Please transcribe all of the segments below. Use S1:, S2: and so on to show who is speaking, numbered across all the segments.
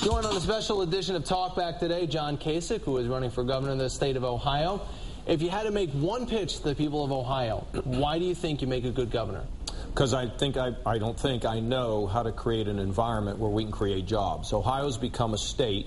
S1: Joined on a special edition of Talk Back today, John Kasich, who is running for governor of the state of Ohio. If you had to make one pitch to the people of Ohio, why do you think you make a good governor?
S2: Because I don't think I know how to create an environment where we can create jobs. Ohio's become a state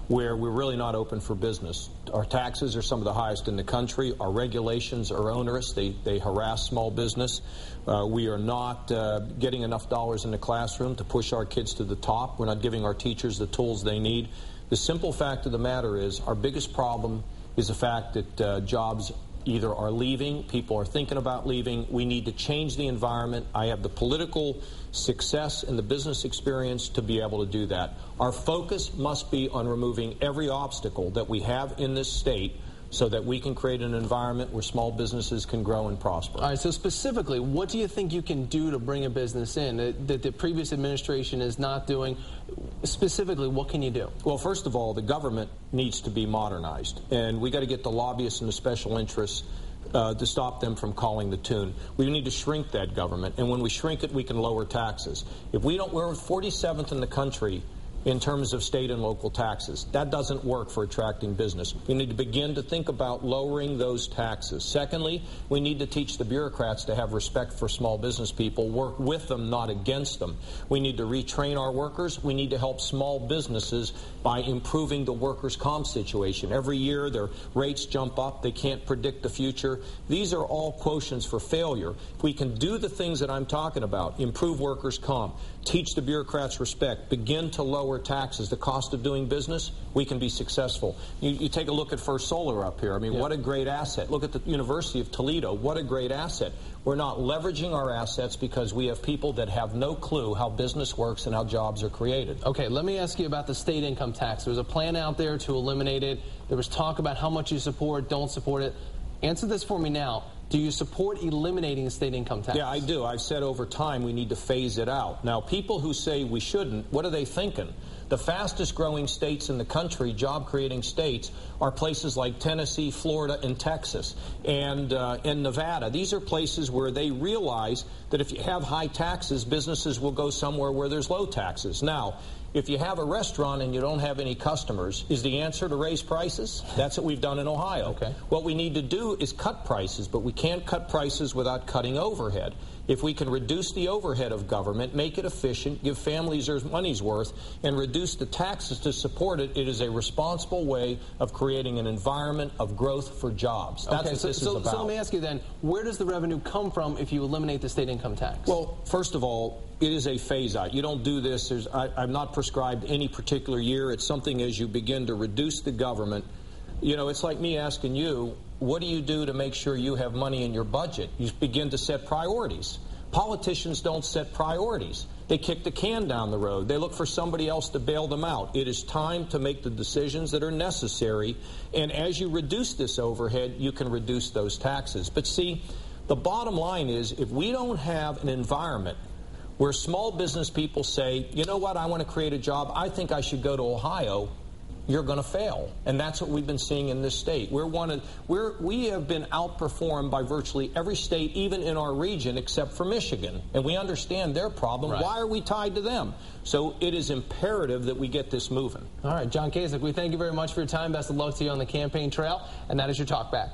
S2: where we're really not open for business. Our taxes are some of the highest in the country. Our regulations are onerous. They harass small business. We are not getting enough dollars in the classroom to push our kids to the top. We're not giving our teachers the tools they need. The simple fact of the matter is our biggest problem is the fact that jobs either are leaving, people are thinking about leaving. We need to change the environment. I have the political success and the business experience to be able to do that. Our focus must be on removing every obstacle that we have in this state so that we can create an environment where small businesses can grow and prosper.
S1: All right, so specifically, what do you think you can do to bring a business in that the previous administration is not doing? Specifically, what can you do?
S2: Well, first of all, the government needs to be modernized, and we got to get the lobbyists and the special interests to stop them from calling the tune. We need to shrink that government, and when we shrink it, we can lower taxes. If we don't, we're 47th in the country in terms of state and local taxes. That doesn't work for attracting business. We need to begin to think about lowering those taxes. Secondly, we need to teach the bureaucrats to have respect for small business people, work with them, not against them. We need to retrain our workers. We need to help small businesses by improving the workers' comp situation. Every year their rates jump up. They can't predict the future. These are all quotients for failure. If we can do the things that I'm talking about, improve workers' comp, teach the bureaucrats respect, begin to lower taxes, the cost of doing business, we can be successful. You take a look at First Solar up here. I mean, what a great asset. Look at the University of Toledo. What a great asset. We're not leveraging our assets because we have people that have no clue how business works and how jobs are created.
S1: Okay, let me ask you about the state income tax. There's a plan out there to eliminate it. There was talk about how much you support, don't support it. Answer this for me now. Do you support eliminating state income tax?
S2: Yeah, I do. I've said over time we need to phase it out. Now, people who say we shouldn't, what are they thinking? The fastest growing states in the country, job-creating states, are places like Tennessee, Florida, and Texas, and Nevada. These are places where they realize that if you have high taxes, businesses will go somewhere where there's low taxes. Now, if you have a restaurant and you don't have any customers, is the answer to raise prices? That's what we've done in Ohio.
S1: Okay.
S2: What we need to do is cut prices, but we can't cut prices without cutting overhead. If we can reduce the overhead of government, make it efficient, give families their money's worth, and reduce the taxes to support it, it is a responsible way of creating an environment of growth for jobs. That's what this is about.
S1: So let me ask you then, where does the revenue come from if you eliminate the state income tax?
S2: Well, first of all, it is a phase-out. You don't do this. I'm not prescribed any particular year. It's something as you begin to reduce the government. You know, it's like me asking you, what do you do to make sure you have money in your budget? You begin to set priorities. Politicians don't set priorities. They kick the can down the road. They look for somebody else to bail them out. It is time to make the decisions that are necessary, and as you reduce this overhead, you can reduce those taxes. But see, the bottom line is if we don't have an environment where small business people say, you know what, I want to create a job, I think I should go to Ohio, you're going to fail. And that's what we've been seeing in this state. We have been outperformed by virtually every state, even in our region, except for Michigan. And we understand their problem.
S1: Right.
S2: Why are we tied to them? So it is imperative that we get this moving.
S1: All right, John Kasich, we thank you very much for your time. Best of luck to you on the campaign trail. And that is your Talk Back.